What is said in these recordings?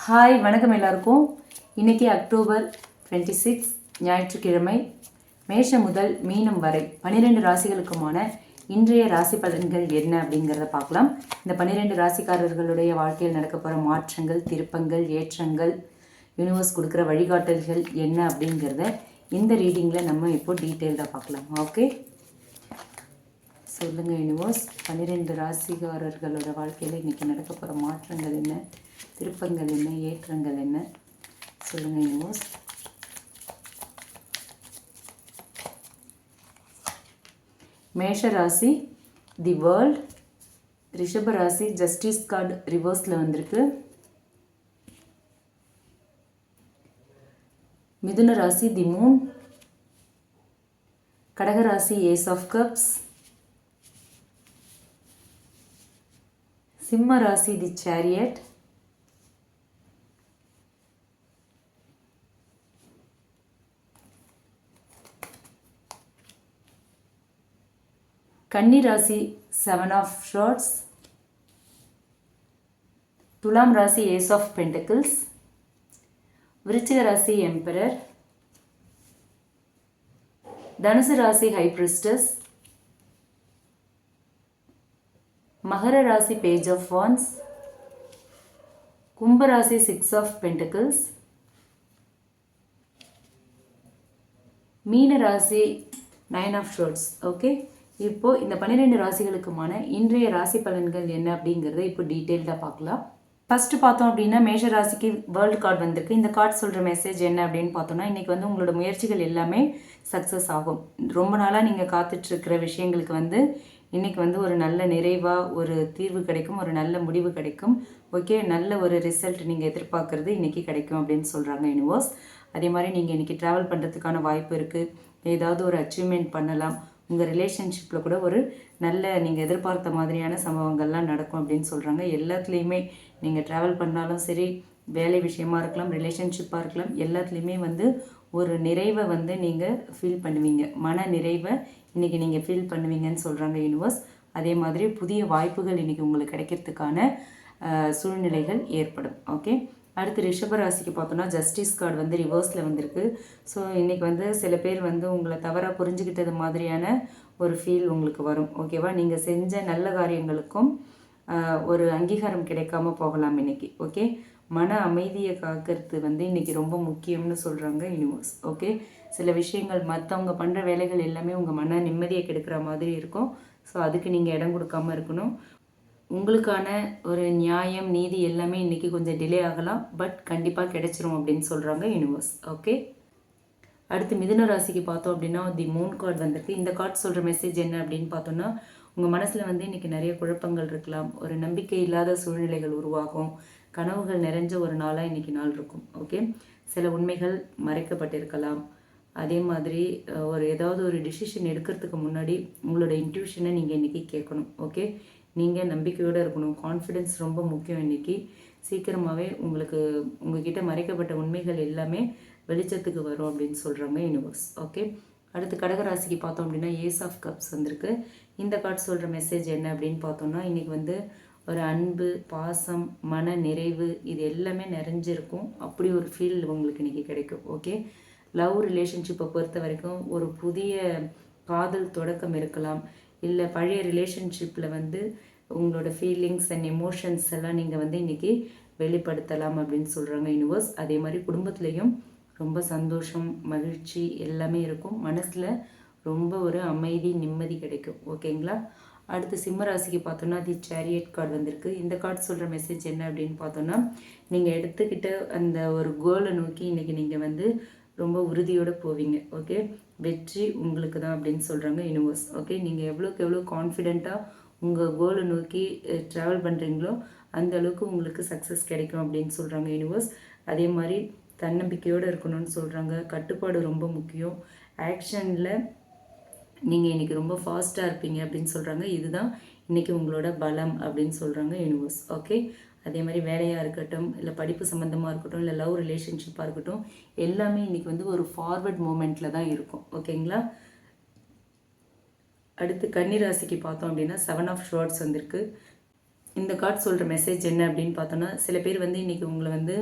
Hi வணக்கம் எல்லாருக்கும். இன்றைக்கி அக்டோபர் 26 ஞாயிற்றுக்கிழமை. மேஷம் முதல் மீனம் வரை 12 ராசிகளுக்குமான இன்றைய ராசி பலன்கள் என்ன அப்படிங்கிறத பார்க்கலாம். இந்த 12 ராசிக்காரர்களுடைய வாழ்க்கையில் நடக்க போகிற மாற்றங்கள், திருப்பங்கள், ஏற்றங்கள், யூனிவர்ஸ் கொடுக்குற வழிகாட்டல்கள் என்ன அப்படிங்கிறத இந்த ரீடிங்கில் நம்ம இப்போ டீட்டெயில்டாக பார்க்கலாம். ஓகே, சொல்லுங்கள் யூனிவர்ஸ், 12 ராசிக்காரர்களோட வாழ்க்கையில் இன்றைக்கி நடக்க போகிற மாற்றங்கள் என்ன, திருப்பங்கள் என்ன, ஏற்றங்கள் என்ன, சொல்லுங்கள் யூனிவர்ஸ். மேஷ ராசி தி வேர்ல்ட், ரிஷப ராசி ஜஸ்டிஸ் கார்டு ரிவர்ஸில் வந்திருக்கு. மிதுன ராசி தி மூன், கடகராசி ஏஸ் ஆஃப் கப்ஸ், சிம்ம ராசி தி சேரியட், கன்னி ராசி 7 ஆஃப் ஷார்ட்ஸ், துலாம் ராசி ஏஸ் ஆஃப் பென்டக்கிள்ஸ், விருச்சிக ராசி எம்பரர், தனுசு ராசி ஹை பிரிஸ்டஸ், மகர ராசி பேஜ் ஆஃப் வான்ஸ், கும்ப ராசி 6 ஆஃப் பென்டக்கிள்ஸ், மீன ராசி 9 ஆஃப் ஷார்ட்ஸ். ஓகே, இப்போது இந்த 12 ராசிகளுக்குமான இன்றைய ராசி பலன்கள் என்ன அப்படிங்கிறத இப்போ டீட்டெயில்டாக பார்க்கலாம். ஃபஸ்ட்டு பார்த்தோம் அப்படின்னா மேஷ ராசிக்கு வேர்ல்டு கார்டு வந்திருக்கு. இந்த கார்டு சொல்கிற மெசேஜ் என்ன அப்படின்னு பார்த்தோன்னா, இன்றைக்கி வந்து உங்களோட முயற்சிகள் எல்லாமே சக்ஸஸ் ஆகும். ரொம்ப நாளாக நீங்கள் காத்துட்ருக்கிற விஷயங்களுக்கு வந்து இன்றைக்கி வந்து ஒரு நல்ல நிறைவாக ஒரு தீர்வு கிடைக்கும், ஒரு நல்ல முடிவு கிடைக்கும். ஓகே, நல்ல ஒரு ரிசல்ட் நீங்கள் எதிர்பார்க்குறது இன்றைக்கி கிடைக்கும் அப்படின்னு சொல்கிறாங்க யூனிவர்ஸ். அதே மாதிரி நீங்கள் இன்றைக்கி ட்ராவல் பண்ணுறதுக்கான வாய்ப்பு இருக்குது. ஏதாவது ஒரு அச்சீவ்மெண்ட் பண்ணலாம். உங்கள் ரிலேஷன்ஷிப்பில் கூட ஒரு நல்ல நீங்கள் எதிர்பார்த்த மாதிரியான சம்பவங்கள்லாம் நடக்கும் அப்படின்னு சொல்கிறாங்க. எல்லாத்துலேயுமே நீங்கள் ட்ராவல் பண்ணாலும் சரி, வேலை விஷயமா இருக்கலாம், ரிலேஷன்ஷிப்பாக இருக்கலாம், எல்லாத்துலேயுமே வந்து ஒரு நிறைவை வந்து நீங்கள் ஃபீல் பண்ணுவீங்க. மன நிறைவை இன்றைக்கி நீங்கள் ஃபீல் பண்ணுவீங்கன்னு சொல்கிறாங்க யூனிவர்ஸ். அதே மாதிரி புதிய வாய்ப்புகள் இன்றைக்கி உங்களுக்கு கிடைக்கிறதுக்கான சூழ்நிலைகள் ஏற்படும். ஓகே, அடுத்து ரிஷபராசிக்கு பார்த்தோன்னா ஜஸ்டிஸ் கார்டு வந்து ரிவர்ஸில் வந்திருக்கு. ஸோ இன்றைக்கி வந்து சில பேர் வந்து உங்களை தவறாக புரிஞ்சுக்கிட்டது மாதிரியான ஒரு ஃபீல் உங்களுக்கு வரும். ஓகேவா, நீங்கள் செஞ்ச நல்ல காரியங்களுக்கும் ஒரு அங்கீகாரம் கிடைக்காம போகலாம் இன்றைக்கி. ஓகே, மன அமைதியை காக்கிறது வந்து இன்றைக்கி ரொம்ப முக்கியம்னு சொல்கிறாங்க யூனிவர்ஸ். ஓகே, சில விஷயங்கள் மற்றவங்க பண்ணுற வேலைகள் எல்லாமே உங்கள் மன நிம்மதியை கெடுக்கிற மாதிரி இருக்கும். ஸோ அதுக்கு நீங்கள் இடம் கொடுக்காம இருக்கணும். உங்களுக்கான ஒரு நியாயம், நீதி எல்லாமே இன்றைக்கி கொஞ்சம் டிலே ஆகலாம், பட் கண்டிப்பாக கிடைச்சிரும் அப்படின்னு சொல்கிறாங்க யூனிவர்ஸ். ஓகே, அடுத்து மிதுன ராசிக்கு பார்த்தோம் அப்படின்னா தி மூன் கார்டு வந்திருக்கு. இந்த கார்டு சொல்கிற மெசேஜ் என்ன அப்படின்னு பார்த்தோன்னா, உங்கள் மனசில் வந்து இன்றைக்கி நிறைய குழப்பங்கள் இருக்கலாம், ஒரு நம்பிக்கை இல்லாத சூழ்நிலைகள் உருவாகும், கனவுகள் நிறைஞ்ச ஒரு நாளாக இன்றைக்கி நாள் இருக்கும். ஓகே, சில உண்மைகள் மறைக்கப்பட்டிருக்கலாம். அதே மாதிரி ஏதாவது ஒரு டிசிஷன் எடுக்கிறதுக்கு முன்னாடி உங்களோட இன்ட்யூஷனை நீங்கள் இன்றைக்கி கேட்கணும். ஓகே, நீங்கள் நம்பிக்கையோடு இருக்கணும். கான்ஃபிடென்ஸ் ரொம்ப முக்கியம். இன்றைக்கி சீக்கிரமாகவே உங்ககிட்ட மறைக்கப்பட்ட உண்மைகள் எல்லாமே வெளிச்சத்துக்கு வரும் அப்படின்னு சொல்கிறாங்க யூனிவர்ஸ். ஓகே, அடுத்து கடகராசிக்கு பார்த்தோம் அப்படின்னா ஏஸ் ஆஃப் கப்ஸ் வந்திருக்கு. இந்த கார்டு சொல்கிற மெசேஜ் என்ன அப்படின்னு பார்த்தோம்னா, இன்றைக்கி வந்து ஒரு அன்பு, பாசம், மன நிறைவு இது எல்லாமே நிறைஞ்சிருக்கும். அப்படி ஒரு ஃபீல் உங்களுக்கு இன்றைக்கி கிடைக்கும். ஓகே, லவ் ரிலேஷன்ஷிப்பை பொறுத்த வரைக்கும் ஒரு புதிய காதல் தொடக்கம் இருக்கலாம், இல்லை பழைய ரிலேஷன்ஷிப்பில் வந்து உங்களோட ஃபீலிங்ஸ் அண்ட் எமோஷன்ஸ் எல்லாம் நீங்கள் வந்து இன்றைக்கி வெளிப்படுத்தலாம் அப்படின்னு சொல்கிறாங்க யூனிவர்ஸ். அதே மாதிரி குடும்பத்துலேயும் ரொம்ப சந்தோஷம், மகிழ்ச்சி எல்லாமே இருக்கும். மனசில் ரொம்ப ஒரு அமைதி, நிம்மதி கிடைக்கும். ஓகேங்களா, அடுத்து சிம்ம ராசிக்கு பார்த்தோன்னா தி சேரியட் கார்டு வந்திருக்கு. இந்த கார்டு சொல்கிற மெசேஜ் என்ன அப்படின்னு பார்த்தோன்னா, நீங்கள் எடுத்துக்கிட்ட அந்த ஒரு கோலை நோக்கி இன்றைக்கி நீங்கள் வந்து ரொம்ப உறுதியோடு போவீங்க. ஓகே, வெற்றி உங்களுக்கு தான் அப்படின்னு சொல்கிறாங்க யூனிவர்ஸ். ஓகே, நீங்கள் எவ்வளோக்கு எவ்வளோ கான்ஃபிடெண்ட்டாக உங்கள் கோலை நோக்கி ட்ராவல் பண்ணுறீங்களோ அந்த அளவுக்கு உங்களுக்கு சக்ஸஸ் கிடைக்கும் அப்படின்னு சொல்கிறாங்க யூனிவர்ஸ். அதே மாதிரி தன்னம்பிக்கையோடு இருக்கணும்னு சொல்கிறாங்க. கட்டுப்பாடு ரொம்ப முக்கியம். ஆக்ஷனில் நீங்கள் இன்றைக்கி ரொம்ப ஃபாஸ்ட்டாக இருப்பீங்க அப்படின்னு சொல்கிறாங்க. இதுதான் இன்றைக்கி உங்களோட பலம் அப்படின்னு சொல்கிறாங்க யூனிவர்ஸ். ஓகே, அதே மாதிரி வேலையாக இருக்கட்டும், இல்லை படிப்பு சம்மந்தமாக இருக்கட்டும், இல்லை லவ் ரிலேஷன்ஷிப்பாக இருக்கட்டும், எல்லாமே இன்றைக்கி வந்து ஒரு ஃபார்வர்ட் மூமெண்ட்டில் தான் இருக்கும். ஓகேங்களா, அடுத்து கன்னி ராசிக்கு பார்த்தோம் அப்படின்னா 7 ஆஃப் ஷார்ட்ஸ் வந்திருக்கு. இந்த கார்டு சொல்கிற மெசேஜ் என்ன அப்படின்னு பார்த்தோன்னா, சில பேர் வந்து இன்றைக்கி உங்களை வந்து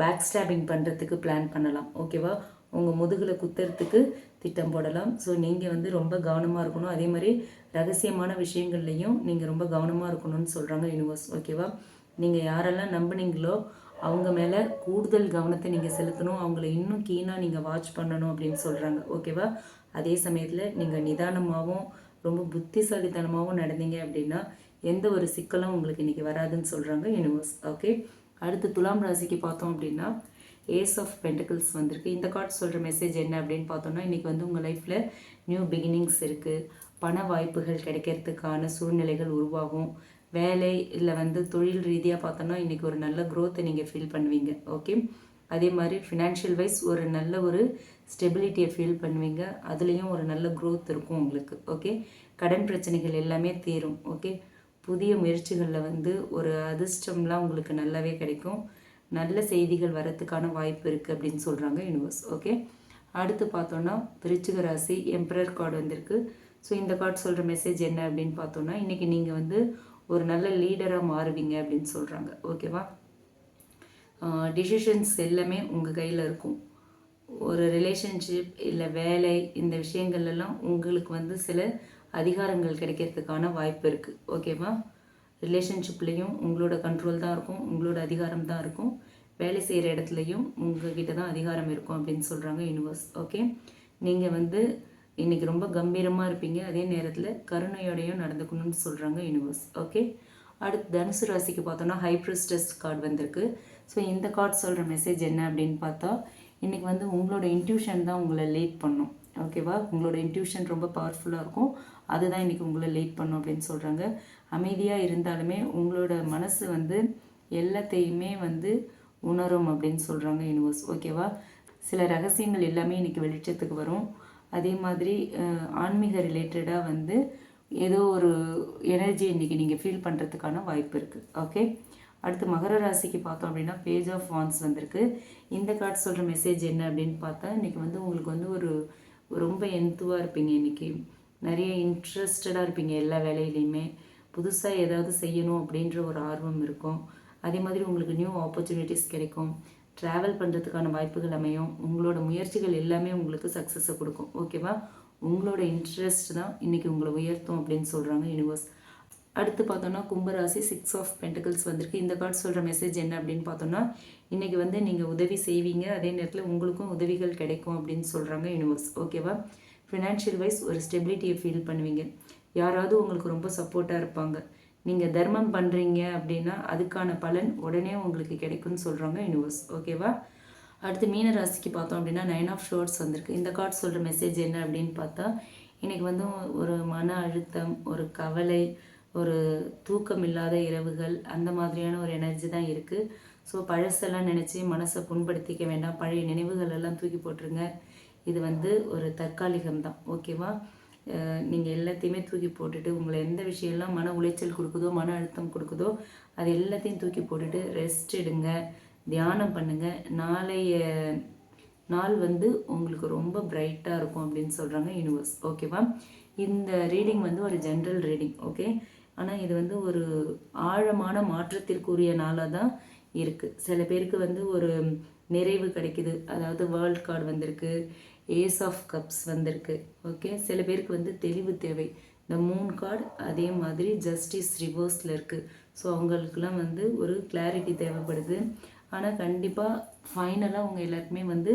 பேக் ஸ்டாபிங் பண்ணுறதுக்கு பிளான் பண்ணலாம். ஓகேவா? உங்கள் முதுகில் குத்துறதுக்கு திட்டம் போடலாம். ஸோ நீங்கள் வந்து ரொம்ப கவனமாக இருக்கணும். அதே மாதிரி ரகசியமான விஷயங்கள்லையும் நீங்கள் ரொம்ப கவனமாக இருக்கணும்னு சொல்கிறாங்க யூனிவர்ஸ். ஓகேவா? நீங்கள் யாரெல்லாம் நம்பினீங்களோ அவங்க மேலே கூடுதல் கவனத்தை நீங்கள் செலுத்தணும். அவங்கள இன்னும் கீனாக நீங்கள் வாட்ச் பண்ணணும் அப்படின்னு சொல்கிறாங்க. ஓகேவா? அதே சமயத்தில் நீங்கள் நிதானமாகவும் ரொம்ப புத்திசாலித்தனமாகவும் நடந்தீங்க அப்படின்னா எந்த ஒரு சிக்கலும் உங்களுக்கு இன்றைக்கி வராதுன்னு சொல்கிறாங்க யூனிவர்ஸ். ஓகே, அடுத்து துலாம் ராசிக்கு பார்த்தோம் அப்படின்னா ஏஸ் ஆஃப் பென்டிகிள்ஸ் வந்திருக்கு. இந்த கார்டு சொல்கிற மெசேஜ் என்ன அப்படின்னு பார்த்தோம்னா, இன்றைக்கி வந்து உங்கள் லைஃப்பில் நியூ பிகினிங்ஸ் இருக்குது. பண வாய்ப்புகள் கிடைக்கிறதுக்கான சூழ்நிலைகள் உருவாகும். வேலை இல்லை வந்து தொழில் ரீதியாக பார்த்தோன்னா இன்றைக்கி ஒரு நல்ல க்ரோத்தை நீங்கள் ஃபீல் பண்ணுவீங்க. ஓகே, அதே மாதிரி ஃபினான்ஷியல் வைஸ் ஒரு நல்ல ஒரு ஸ்டெபிலிட்டியை ஃபீல் பண்ணுவீங்க. அதுலேயும் ஒரு நல்ல க்ரோத் இருக்கும் உங்களுக்கு. ஓகே, கடன் பிரச்சனைகள் எல்லாமே தீரும். ஓகே, புதிய முயற்சிகளில் வந்து ஒரு அதிர்ஷ்டம்லாம் உங்களுக்கு நல்லாவே கிடைக்கும். நல்ல செய்திகள் வரத்துக்கான வாய்ப்பு இருக்குது அப்படின்னு சொல்கிறாங்க யூனிவர்ஸ். ஓகே, அடுத்து பார்த்தோன்னா விருச்சிக ராசி எம்பரர் கார்டு வந்திருக்கு. ஸோ இந்த கார்டு சொல்கிற மெசேஜ் என்ன அப்படின்னு பார்த்தோன்னா, இன்றைக்கி நீங்கள் வந்து ஒரு நல்ல லீடராக மாறுவீங்க அப்படின்னு சொல்கிறாங்க. ஓகேவா? டிசிஷன்ஸ் எல்லாமே உங்கள் கையில் இருக்கும். ஒரு ரிலேஷன்ஷிப் இல்லை வேலை இந்த விஷயங்கள்லாம் உங்களுக்கு வந்து சில அதிகாரங்கள் கிடைக்கிறதுக்கான வாய்ப்பு இருக்குது. ஓகேவா? ரிலேஷன்ஷிப்லேயும் உங்களோட கண்ட்ரோல் தான் இருக்கும், உங்களோட அதிகாரம் தான் இருக்கும். வேலை செய்கிற இடத்துலையும் உங்ககிட்ட தான் அதிகாரம் இருக்கும் அப்படின்னு சொல்கிறாங்க யூனிவர்ஸ். ஓகே, நீங்கள் வந்து இன்றைக்கி ரொம்ப கம்பீரமாக இருப்பீங்க. அதே நேரத்தில் கருணையோடையும் நடந்துக்கணும்னு சொல்கிறாங்க யூனிவர்ஸ். ஓகே, அடுத்து தனுசு ராசிக்கு பார்த்தோன்னா ஹை பிரிஸ்டஸ் கார்டு வந்திருக்கு. ஸோ இந்த கார்டு சொல்கிற மெசேஜ் என்ன அப்படின்னு பார்த்தா, இன்றைக்கி வந்து உங்களோட இன்ட்யூஷன் தான் உங்களை லீட் பண்ணும். ஓகேவா? உங்களோட இன்ட்யூஷன் ரொம்ப பவர்ஃபுல்லாக இருக்கும். அதுதான் இன்றைக்கி உங்களை லீட் பண்ணும் அப்படின்னு சொல்கிறாங்க. அமைதியாக இருந்தாலுமே உங்களோட மனசு வந்து எல்லாத்தையுமே வந்து உணரும் அப்படின்னு சொல்கிறாங்க யூனிவர்ஸ். ஓகேவா? சில ரகசியங்கள் எல்லாமே இன்றைக்கி வெளிச்சத்துக்கு வரும். அதே மாதிரி ஆன்மீக ரிலேட்டடாக வந்து ஏதோ ஒரு எனர்ஜி இன்றைக்கி நீங்கள் ஃபீல் பண்ணுறதுக்கான வாய்ப்பு இருக்குது. ஓகே, அடுத்து மகர ராசிக்கு பார்த்தோம் அப்படின்னா பேஜ் ஆஃப் வான்ஸ் வந்திருக்கு. இந்த கார்டு சொல்கிற மெசேஜ் என்ன அப்படின்னு பார்த்தா, இன்றைக்கி வந்து உங்களுக்கு வந்து ஒரு ரொம்ப எந்துவாக இருப்பீங்க. இன்றைக்கி நிறைய இன்ட்ரெஸ்டடாக இருப்பீங்க. எல்லா வேலையிலையுமே புதுசாக ஏதாவது செய்யணும் அப்படின்ற ஒரு ஆர்வம் இருக்கும். அதே மாதிரி உங்களுக்கு நியூ ஆப்பர்ச்சுனிட்டிஸ் கிடைக்கும். ட்ராவல் பண்ணுறதுக்கான வாய்ப்புகள் அமையும். உங்களோட முயற்சிகள் எல்லாமே உங்களுக்கு சக்ஸஸை கொடுக்கும். ஓகேவா? உங்களோட இன்ட்ரெஸ்ட் தான் இன்றைக்கி உங்களை உயர்த்தும் அப்படின்னு சொல்கிறாங்க யூனிவர்ஸ். அடுத்து பார்த்தோன்னா கும்பராசி 6 ஆஃப் பென்டிகிள்ஸ் வந்திருக்கு. இந்த கார்டு சொல்கிற மெசேஜ் என்ன அப்படின்னு பார்த்தோன்னா, இன்றைக்கி வந்து நீங்கள் உதவி செய்வீங்க. அதே நேரத்தில் உங்களுக்கும் உதவிகள் கிடைக்கும் அப்படின்னு சொல்கிறாங்க யூனிவர்ஸ். ஓகேவா? ஃபினான்ஷியல் வைஸ் ஒரு ஸ்டெபிலிட்டியை ஃபீல் பண்ணுவீங்க. யாராவது உங்களுக்கு ரொம்ப சப்போர்ட்டாக இருப்பாங்க. நீங்கள் தர்மம் பண்ணுறீங்க அப்படின்னா அதுக்கான பலன் உடனே உங்களுக்கு கிடைக்கும்னு சொல்கிறாங்க யூனிவர்ஸ். ஓகேவா? அடுத்து மீன ராசிக்கு பார்த்தோம் அப்படின்னா 9 ஆஃப் ஷோர்ட்ஸ் வந்திருக்கு. இந்த கார்டு சொல்கிற மெசேஜ் என்ன அப்படின்னு பார்த்தா, இன்றைக்கி வந்து ஒரு மன அழுத்தம், ஒரு கவலை, ஒரு தூக்கம் இல்லாத இரவுகள், அந்த மாதிரியான ஒரு எனர்ஜி தான் இருக்குது. ஸோ பழசெல்லாம் நினச்சி மனசை புண்படுத்திக்க வேண்டாம். பழைய நினைவுகள் எல்லாம் தூக்கி போட்டுருங்க. இது வந்து ஒரு தற்காலிகம்தான். ஓகேவா? நீங்கள் எல்லாத்தையுமே தூக்கி போட்டுட்டு உங்களை எந்த விஷயம்லாம் மன உளைச்சல் கொடுக்குதோ, மன அழுத்தம் கொடுக்குதோ, அது எல்லாத்தையும் தூக்கி போட்டுட்டு ரெஸ்ட் எடுங்க, தியானம் பண்ணுங்கள். நாளைய நாள் வந்து உங்களுக்கு ரொம்ப பிரைட்டாக இருக்கும் அப்படின்னு சொல்கிறாங்க யூனிவர்ஸ். ஓகேவா? இந்த ரீடிங் வந்து ஒரு ஜென்ரல் ரீடிங். ஓகே, ஆனால் இது வந்து ஒரு ஆழமான மாற்றத்திற்குரிய நாளாக தான் இருக்குது. சில பேருக்கு வந்து ஒரு நிறைவு கிடைக்குது. அதாவது வேர்ல்ட் கார்டு வந்திருக்கு, ஏஸ் ஆஃப் கப்ஸ் வந்திருக்கு. ஓகே, சில பேருக்கு வந்து தெளிவு தேவை. இந்த மூன் கார்டு அதே மாதிரி ஜஸ்டிஸ் ரிவர்ஸில் இருக்குது. ஸோ அவங்களுக்குலாம் வந்து ஒரு கிளாரிட்டி தேவைப்படுது. ஆனால் கண்டிப்பாக ஃபைனலாக அவங்க எல்லாருக்குமே வந்து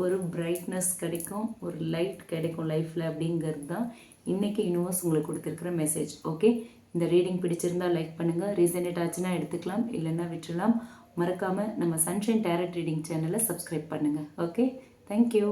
ஒரு பிரைட்னஸ் கிடைக்கும், ஒரு லைட் கிடைக்கும் லைஃப்பில் அப்படிங்கிறது தான் இன்றைக்கி யூனிவர்ஸ் உங்களுக்கு கொடுத்துருக்குற மெசேஜ். ஓகே, இந்த ரீடிங் பிடிச்சிருந்தால் லைக் பண்ணுங்கள். ரீசனேட் ஆச்சுன்னா எடுத்துக்கலாம், இல்லைன்னா விட்டுடலாம். மறக்காமல் நம்ம சன்ஷைன் டேரட் ரீடிங் சேனலை சப்ஸ்கிரைப் பண்ணுங்கள். Okay, thank you.